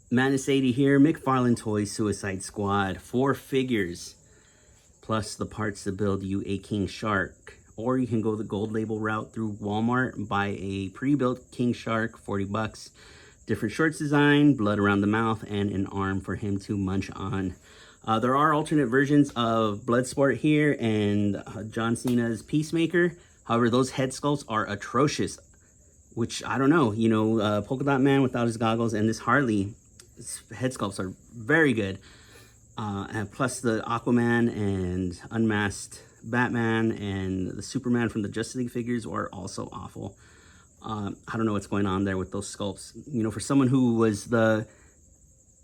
Madness 80 here, McFarlane Toys Suicide Squad. 4 figures, plus the parts to build you a King Shark. Or you can go the gold label route through Walmart and buy a pre-built King Shark, 40 bucks. Different shorts design, blood around the mouth, and an arm for him to munch on. There are alternate versions of Bloodsport here and John Cena's Peacemaker. However, those head sculpts are atrocious, which I don't know. You know, Polka-Dot Man without his goggles and this Harley head sculpts are very good. And plus the Aquaman and Unmasked Batman and the Superman from the Justice League figures are also awful. I don't know what's going on there with those sculpts. You know, for someone who was the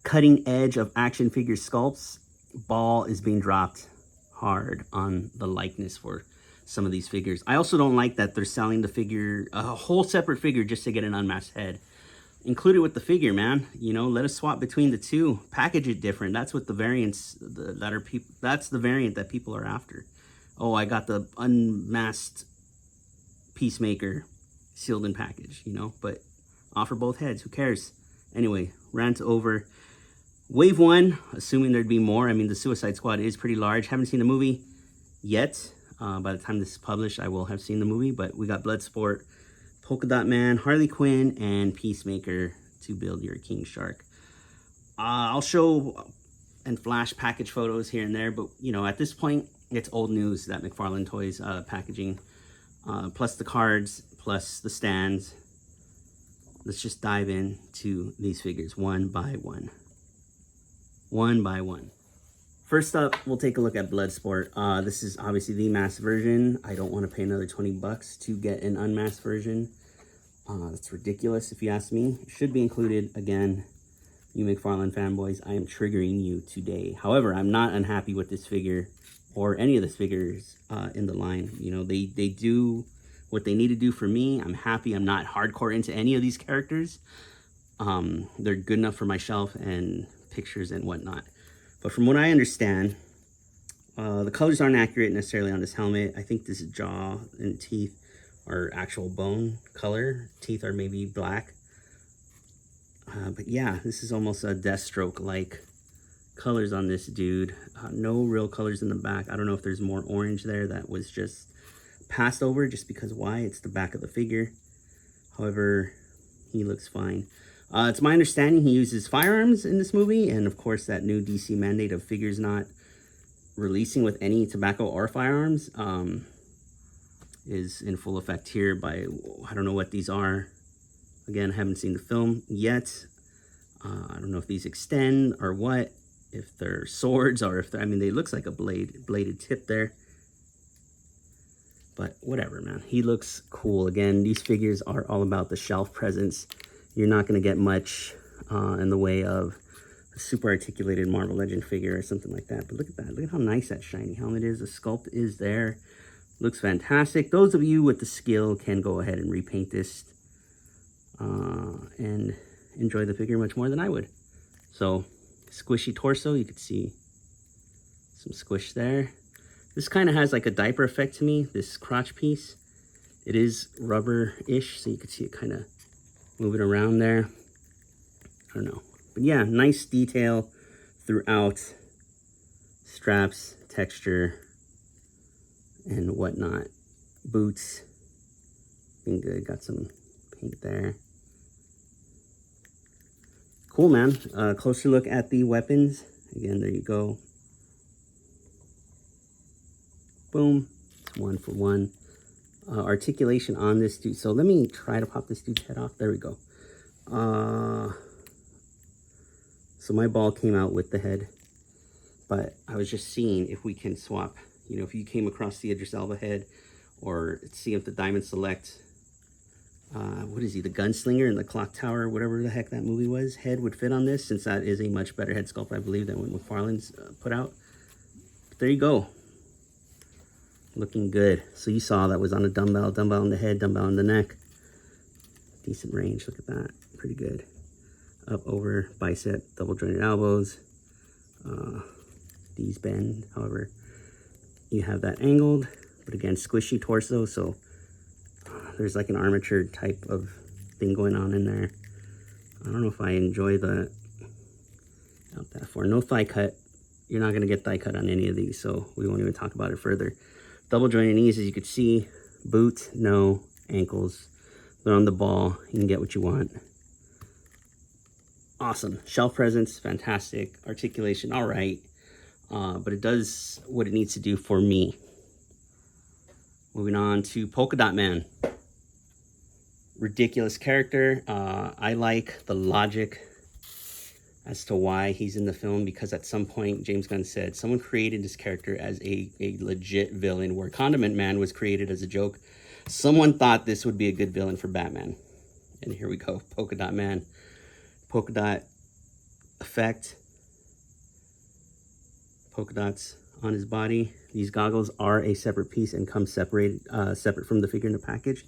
cutting edge of action figure sculpts, ball is being dropped hard on the likeness for some of these figures. I also don't like that they're selling the figure, a whole separate figure just to get an unmasked head. Include it with the figure, man. You know, let us swap between the two. Package it different. That's what the variants that are people. That's the variant that people are after. Oh, I got the unmasked Peacemaker sealed in package. You know, but offer both heads. Who cares? Anyway, rant over. Wave 1, assuming there'd be more. I mean, the Suicide Squad is pretty large. Haven't seen the movie yet. By the time this is published, I will have seen the movie. But we got Bloodsport, Polka-Dot Man, Harley Quinn, and Peacemaker to build your King Shark. I'll show and flash package photos here and there, but you know, at this point, it's old news that McFarlane Toys packaging, plus the cards, plus the stands. Let's just dive into these figures one by one. One by one. First up, we'll take a look at Bloodsport. This is obviously the masked version. I don't want to pay another 20 bucks to get an unmasked version. That's ridiculous if you ask me. It should be included. Again, you McFarlane fanboys, I am triggering you today. However, I'm not unhappy with this figure or any of the figures in the line. You know, they do what they need to do for me. I'm happy. I'm not hardcore into any of these characters. They're good enough for my shelf and pictures and whatnot. But from what I understand, the colors aren't accurate necessarily on this helmet. I think this jaw and teeth are actual bone color. Teeth are maybe black. But yeah, this is almost a Deathstroke-like colors on this dude. No real colors in the back. I don't know if there's more orange there that was just passed over just because why? It's the back of the figure. However, he looks fine. It's my understanding he uses firearms in this movie, and of course that new DC mandate of figures not releasing with any tobacco or firearms is in full effect here by, I don't know what these are. Again, I haven't seen the film yet. I don't know if these extend or what, if they're swords or if they're, I mean, they looks like a bladed tip there. But whatever, man. He looks cool. Again, these figures are all about the shelf presence. You're not going to get much in the way of a super articulated Marvel Legend figure or something like that. But look at that. Look at how nice that shiny helmet is. The sculpt is there. Looks fantastic. Those of you with the skill can go ahead and repaint this and enjoy the figure much more than I would. So, squishy torso. You could see some squish there. This kind of has like a diaper effect to me, this crotch piece. It is rubber-ish, so you could see it kind of moving around there. I don't know. But yeah, nice detail throughout. Straps, texture, and whatnot. Boots, being good. Got some paint there. Cool, man. Closer look at the weapons. Again, there you go. Boom. It's 1 for 1. Articulation on this dude. So let me try to pop this dude's head off. There we go. So my ball came out with the head, but I was just seeing if we can swap. You know, if you came across the Idris Elba head, or see if the Diamond Select, what is he, the Gunslinger in the Clock Tower, whatever the heck that movie was, head would fit on this, since that is a much better head sculpt, I believe, than what McFarlane's put out. But there you go. Looking good. So you saw that was on a dumbbell on the head, dumbbell on the neck. Decent range, look at that, pretty good. Up over bicep, double jointed elbows. These bend, however, you have that angled, but again, squishy torso, so there's like an armature type of thing going on in there. I don't know if I enjoy the Out that far. No thigh cut. You're not going to get thigh cut on any of these, so we won't even talk about it further. Double jointed knees, as you can see. Boot, no. Ankles. They're on the ball. You can get what you want. Awesome. Shelf presence, fantastic. Articulation, all right. But it does what it needs to do for me. Moving on to Polka-Dot Man. Ridiculous character. I like the logic as to why he's in the film, because at some point James Gunn said someone created this character as a legit villain, where Condiment Man was created as a joke. Someone thought this would be a good villain for Batman. And here we go, Polka-Dot Man. Polka dot effect. Polka dots on his body. These goggles are a separate piece and come separate from the figure in the package.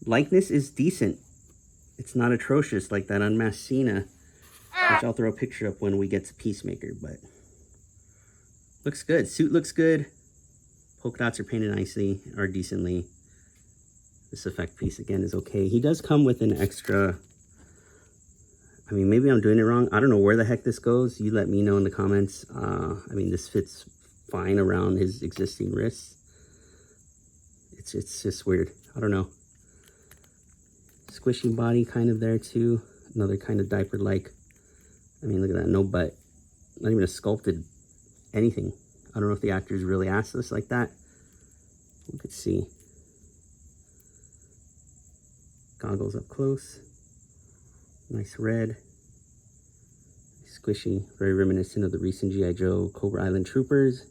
Likeness is decent. It's not atrocious like that unmasked Cena, which I'll throw a picture up when we get to Peacemaker, but looks good. Suit looks good. Polka dots are painted nicely, or decently. This effect piece, again, is okay. He does come with an extra... I mean, maybe I'm doing it wrong. I don't know where the heck this goes. You let me know in the comments. I mean, this fits fine around his existing wrists. It's just weird. I don't know. Squishy body kind of there too. Another kind of diaper-like. I mean, look at that. No butt. Not even a sculpted anything. I don't know if the actors really asked this like that. We could see. Goggles up close. Nice red. Squishy. Very reminiscent of the recent G.I. Joe Cobra Island Troopers.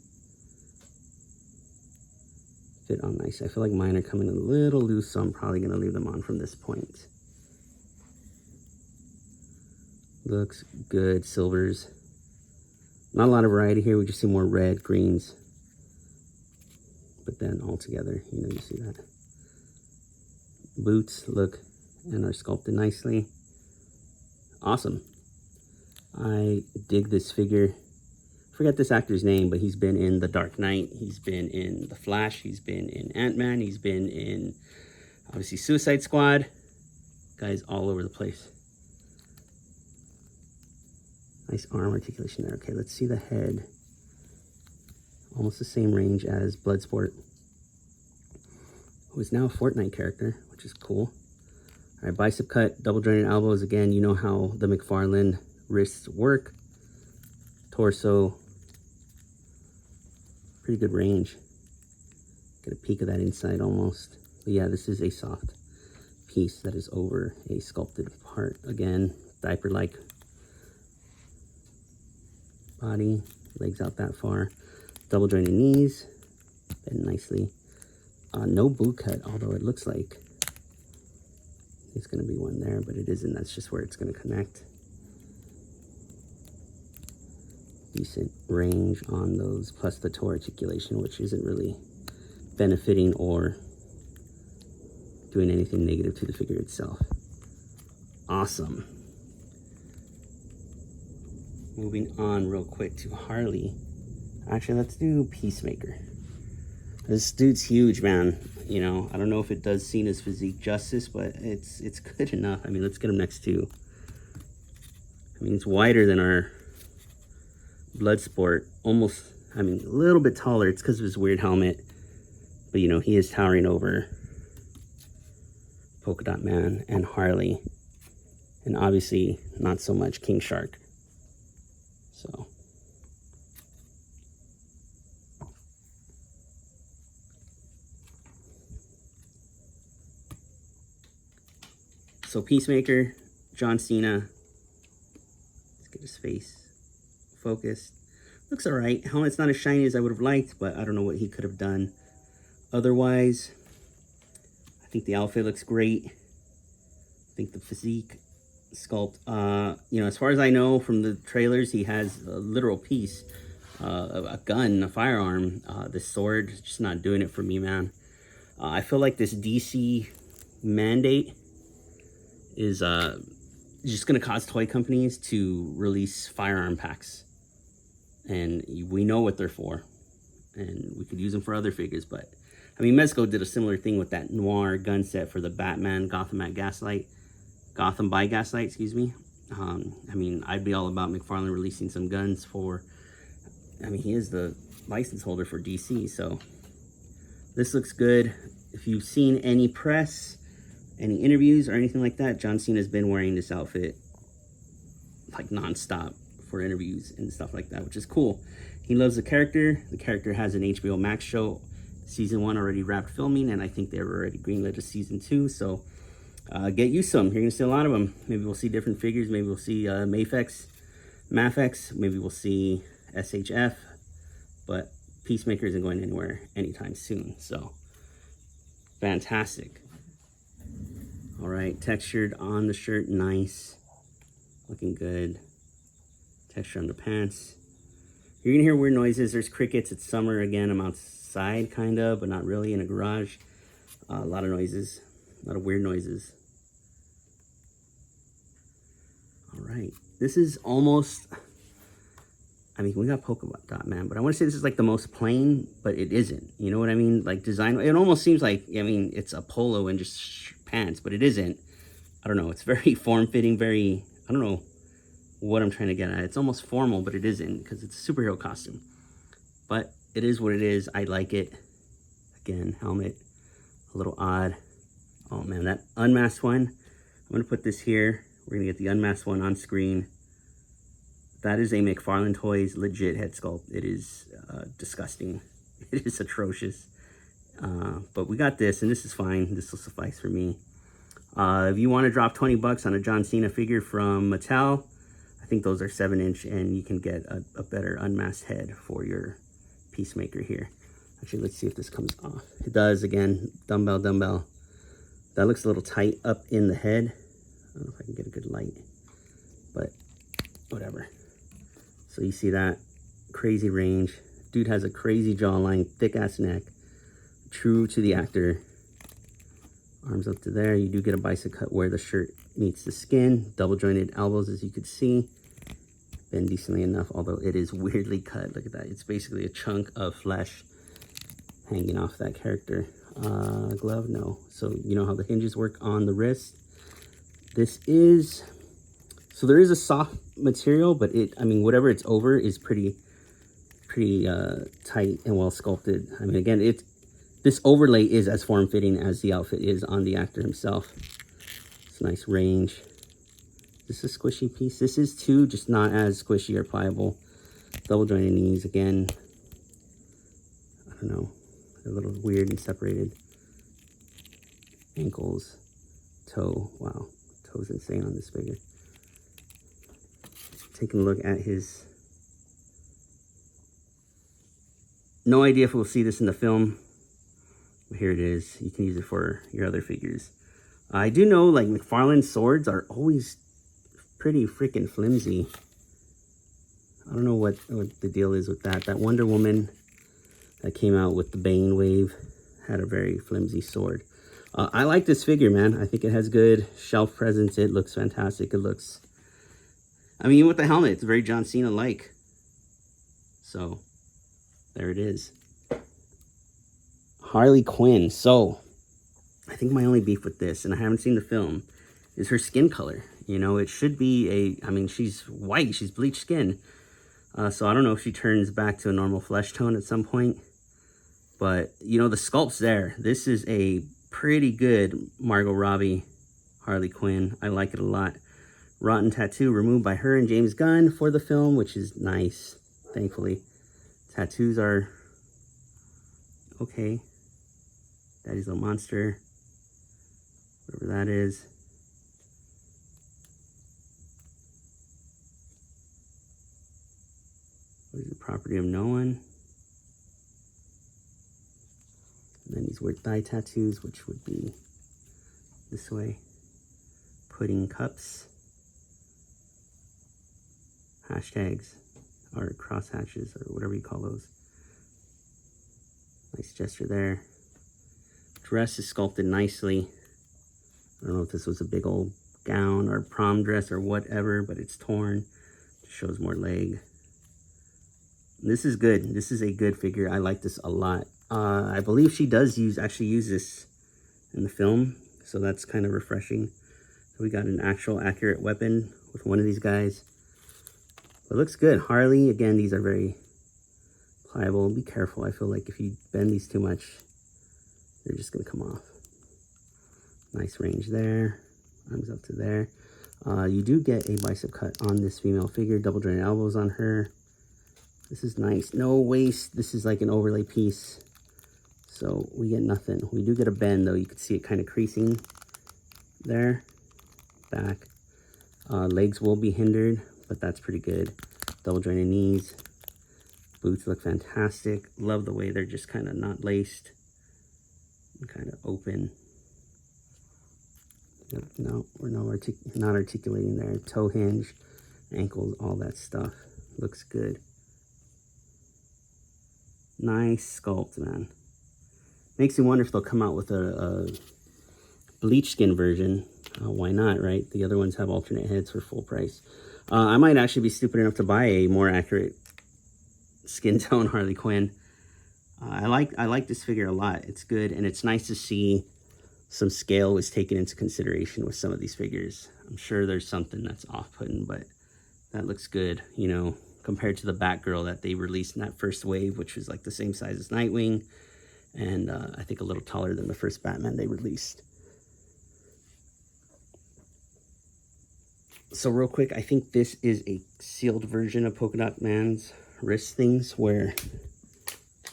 Fit on nice. I feel like mine are coming a little loose, so I'm probably going to leave them on from this point. Looks good. Silvers. Not a lot of variety here. We just see more red, greens. But then all together, you know, you see that. Boots look and are sculpted nicely. Awesome. I dig this figure. Forget this actor's name, but he's been in The Dark Knight. He's been in The Flash. He's been in Ant-Man. He's been in, obviously, Suicide Squad. Guy's all over the place. Nice arm articulation there. Okay, let's see the head. Almost the same range as Bloodsport, who is now a Fortnite character, which is cool. All right, bicep cut, double jointed elbows. Again, you know how the McFarlane wrists work. Torso. Pretty good range. Get a peek of that inside almost. But yeah, this is a soft piece that is over a sculpted part. Again, diaper-like body. Legs out that far. Double jointed knees. Bend nicely. No boot cut, although it looks like it's going to be one there, but it isn't. That's just where it's going to connect. Decent range on those, plus the toe articulation, which isn't really benefiting or doing anything negative to the figure itself. Awesome. Moving on real quick to Harley. Actually, let's do Peacemaker. This dude's huge, man. You know, I don't know if it does Cena's physique justice, but it's good enough. I mean, let's get him next to. I mean, it's wider than our Bloodsport. Almost, I mean, a little bit taller. It's because of his weird helmet. But, you know, he is towering over Polka-Dot Man and Harley. And obviously, not so much King Shark. So... So Peacemaker, John Cena. Let's get his face focused. Looks all right. Helmet's not as shiny as I would have liked, but I don't know what he could have done otherwise. I think the outfit looks great. I think the physique sculpt, you know, as far as I know from the trailers, he has a literal piece, a gun, a firearm. This sword is just not doing it for me, man. I feel like this DC mandate is just going to cause toy companies to release firearm packs. And we know what they're for. And we could use them for other figures. But, I mean, Mezco did a similar thing with that noir gun set for the Batman Gotham by Gaslight, excuse me. I mean, I'd be all about McFarlane releasing some Guns for, I mean, he is the license holder for DC, so this looks good. If you've seen any press, any interviews or anything like that, John Cena's been wearing this outfit like non-stop for interviews and stuff like that, which is cool. He loves the character. The character has an HBO Max show, season 1 already wrapped filming, and I think they're already greenlit to season 2, so get used to them. You're gonna see a lot of them. Maybe we'll see different figures. Maybe we'll see Mafex, maybe we'll see SHF, but Peacemaker isn't going anywhere anytime soon, so fantastic. All right, textured on the shirt, nice, looking good. Texture on the pants. You're gonna hear weird noises. There's crickets. It's summer again. I'm outside, kind of, but not really, in a garage. A lot of noises, a lot of weird noises. All right, this is almost, I mean, we got Polka-Dot Man, but I want to say this is like the most plain, but it isn't. You know what I mean? Like design, it almost seems like, I mean, it's a polo and just pants, but it isn't. I don't know. It's very form-fitting, very, I don't know what I'm trying to get at. It's almost formal, but it isn't, because it's a superhero costume. But it is what it is. I like it. Again, helmet, a little odd. Oh man, that unmasked one. I'm going to put this here. We're going to get the unmasked one on screen. That is a McFarlane Toys legit head sculpt. It is disgusting. It is atrocious. But we got this, and this is fine. This will suffice for me. If you want to drop 20 bucks on a John Cena figure from Mattel, I think those are 7-inch, and you can get a better unmasked head for your Peacemaker here. Actually, let's see if this comes off. It does, again, dumbbell. That looks a little tight up in the head. I don't know if I can get a good light, but whatever. So you see that crazy range. Dude has a crazy jawline, thick ass neck, true to the actor. Arms up to there. You do get a bicep cut where the shirt meets the skin. Double jointed elbows, as you could see. Been decently enough, although it is weirdly cut. Look at that. It's basically a chunk of flesh hanging off that character. Glove, no. So you know how the hinges work on the wrist. This is, so there is a soft material, but it, I mean, whatever it's over is pretty tight and well sculpted. I mean, again, this overlay is as form-fitting as the outfit is on the actor himself. It's a nice range. This is a squishy piece. This is too, just not as squishy or pliable. Double jointed knees, again. I don't know, a little weird and separated. Ankles, toe, wow, toe's insane on this figure. Taking a look at his, no idea if we'll see this in the film. Here it is. You can use it for your other figures. I do know, like, McFarlane swords are always pretty freaking flimsy. I don't know what the deal is with that. That Wonder Woman that came out with the Bane wave had a very flimsy sword. I like this figure, man. I think it has good shelf presence. It looks fantastic. It looks, I mean, with the helmet, it's very John Cena-like. So, there it is. Harley Quinn. So, I think my only beef with this, and I haven't seen the film, is her skin color. You know, it should be I mean, she's white. She's bleached skin. So, I don't know if she turns back to a normal flesh tone at some point. But, you know, the sculpt's there. This is a pretty good Margot Robbie Harley Quinn. I like it a lot. Rotten tattoo removed by her and James Gunn for the film, which is nice, thankfully. Tattoos are okay. Daddy's Little Monster, whatever that is. What is the property of no one? And then these weird thigh tattoos, which would be this way. Pudding cups. Hashtags, or crosshatches, or whatever you call those. Nice gesture there. Dress is sculpted nicely. I don't know if this was a big old gown or prom dress or whatever, but it's torn. It shows more leg. This is good. This is a good figure. I like this a lot. I believe she does actually use this in the film, so that's kind of refreshing. We got an actual accurate weapon with one of these guys. It looks good. Harley, again, these are very pliable. Be careful. I feel like if you bend these too much, they're just going to come off. Nice range there. Arms up to there. You do get a bicep cut on this female figure. Double jointed elbows on her. This is nice. No waist. This is like an overlay piece. So we get nothing. We do get a bend though. You can see it kind of creasing there. Back. Legs will be hindered, but that's pretty good. Double jointed knees. Boots look fantastic. Love the way they're just kind of not laced and kind of open. No, we're not articulating there. Toe hinge, ankles, all that stuff. Looks good. Nice sculpt, man. Makes me wonder if they'll come out with a bleach skin version. Why not, right? The other ones have alternate heads for full price. I might actually be stupid enough to buy a more accurate skin tone Harley Quinn. I like this figure a lot. It's good, and it's nice to see some scale was taken into consideration with some of these figures. I'm sure there's something that's off-putting, but that looks good, you know, compared to the Batgirl that they released in that first wave, which was like the same size as Nightwing, and I think a little taller than the first Batman they released. So real quick, I think this is a sealed version of Polka-Dot Man's wrist things, where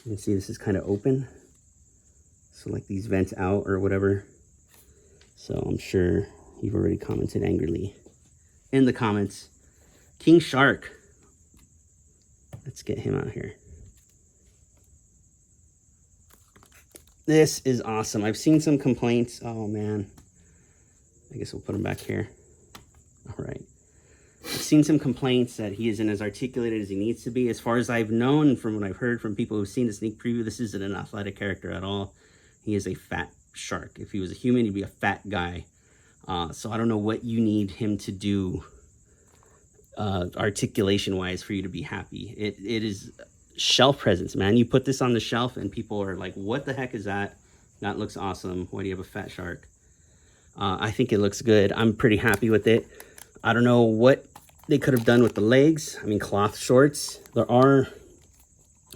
you can see this is kind of open. So like these vents out or whatever. So I'm sure you've already commented angrily in the comments. King Shark. Let's get him out here. This is awesome. I've seen some complaints. Oh man. I guess we'll put him back here. All right. I've seen some complaints that he isn't as articulated as he needs to be. As far as I've known, from what I've heard from people who've seen the sneak preview, this isn't an athletic character at all. He is a fat shark. If he was a human, he'd be a fat guy. So I don't know what you need him to do articulation-wise for you to be happy. It is shelf presence, man. You put this on the shelf and people are like, what the heck is that? That looks awesome. Why do you have a fat shark? I think it looks good. I'm pretty happy with it. I don't know what they could have done with the legs. I mean, cloth shorts. There are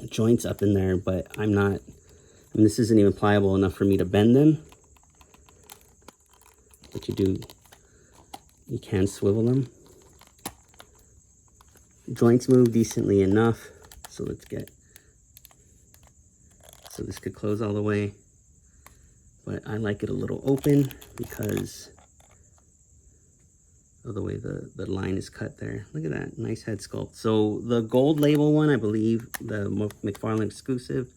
joints up in there, but I'm not... I mean, this isn't even pliable enough for me to bend them. But you can swivel them. Joints move decently enough. So let's get... So this could close all the way. But I like it a little open because of the way the line is cut there. Look at that, nice head sculpt. So the gold label one, I believe, the McFarlane exclusive,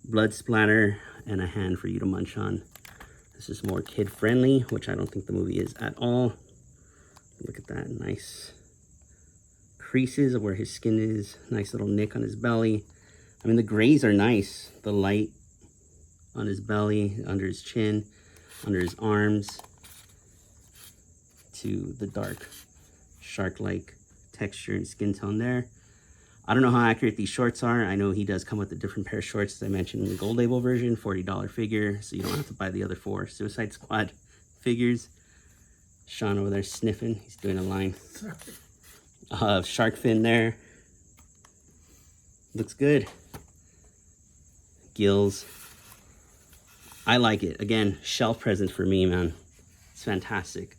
blood splatter and a hand for you to munch on. This is more kid friendly, which I don't think the movie is at all. Look at that, nice creases of where his skin is. Nice little nick on his belly. I mean, the grays are nice. The light on his belly, under his chin, under his arms, to the dark shark-like texture and skin tone there. I don't know how accurate these shorts are. I know he does come with a different pair of shorts, as I mentioned in the gold label version, $40 figure, so you don't have to buy the other 4 Suicide Squad figures. Sean over there sniffing. He's doing a line of shark fin there. Looks good. Gills. I like it. Again, shelf presence for me, man. It's fantastic.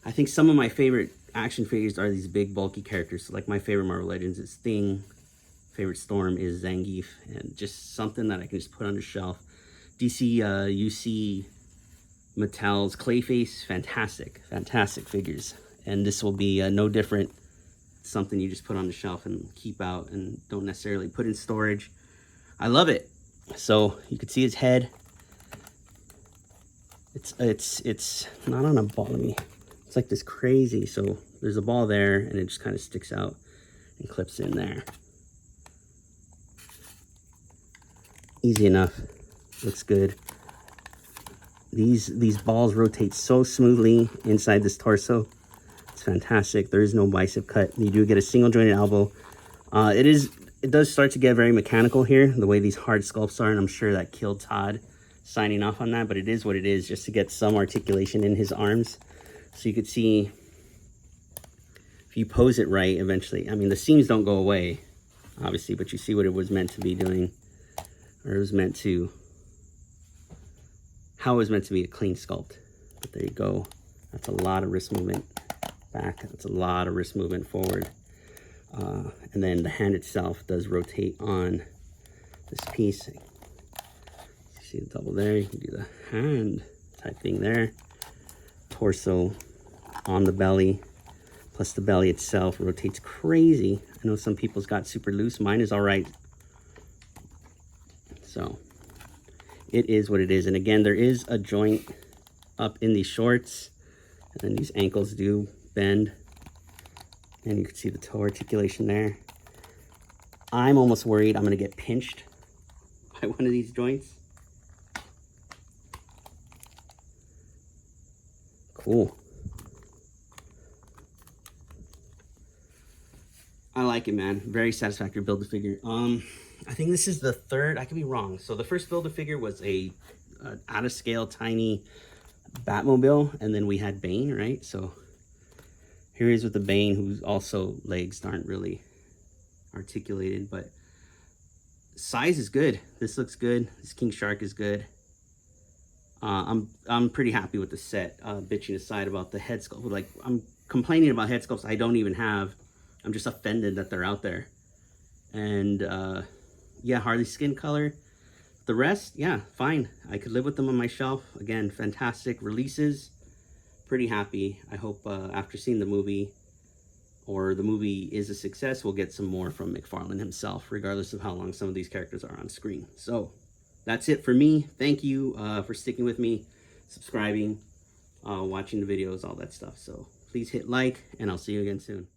I think some of my favorite action figures are these big, bulky characters. So like my favorite Marvel Legends is Thing. Favorite Storm is Zangief. And just something that I can just put on the shelf. DC, UC, Mattel's Clayface. Fantastic. Fantastic figures. And this will be no different. Something you just put on the shelf and keep out and don't necessarily put in storage. I love it. So you can see his head. It's not on a ball. It's like this crazy. So there's a ball there and it just kind of sticks out and clips in there. Easy enough. Looks good. These balls rotate so smoothly inside this torso. It's fantastic. There is no bicep cut. You do get a single jointed elbow. It does start to get very mechanical here, the way these hard sculpts are, and I'm sure that killed Todd signing off on that, but it is what it is, just to get some articulation in his arms. So you could see, if you pose it right, eventually, I mean, the seams don't go away, obviously, but you see what it was meant to be doing, or it was meant to, how it was meant to be a clean sculpt. But there you go. That's a lot of wrist movement back. That's a lot of wrist movement forward. And then the hand itself does rotate on this piece. You see the double there. You can do the hand type thing there. Torso on the belly, plus the belly itself rotates crazy. I know some people's got super loose. Mine is all right. So it is what it is. And again, there is a joint up in these shorts, and then these ankles do bend, and you can see the toe articulation there. I'm almost worried I'm gonna get pinched by one of these joints. Cool. I like it, man. Very satisfactory Build-A-Figure. I think this is the third. I could be wrong. So the first Build-A-Figure was a out of scale tiny Batmobile, and then we had Bane, right? So here he is with the Bane, whose also legs aren't really articulated, but size is good. This looks good. This King Shark is good. I'm pretty happy with the set. Bitching aside about the head sculpt, like I'm complaining about head sculpts I don't even have. I'm just offended that they're out there. And yeah, Harley skin color. The rest, yeah, fine. I could live with them on my shelf. Again, fantastic releases. Pretty happy. I hope after seeing the movie, or the movie is a success, we'll get some more from McFarlane himself, regardless of how long some of these characters are on screen. So that's it for me. Thank you for sticking with me, subscribing, watching the videos, all that stuff. So please hit like, and I'll see you again soon.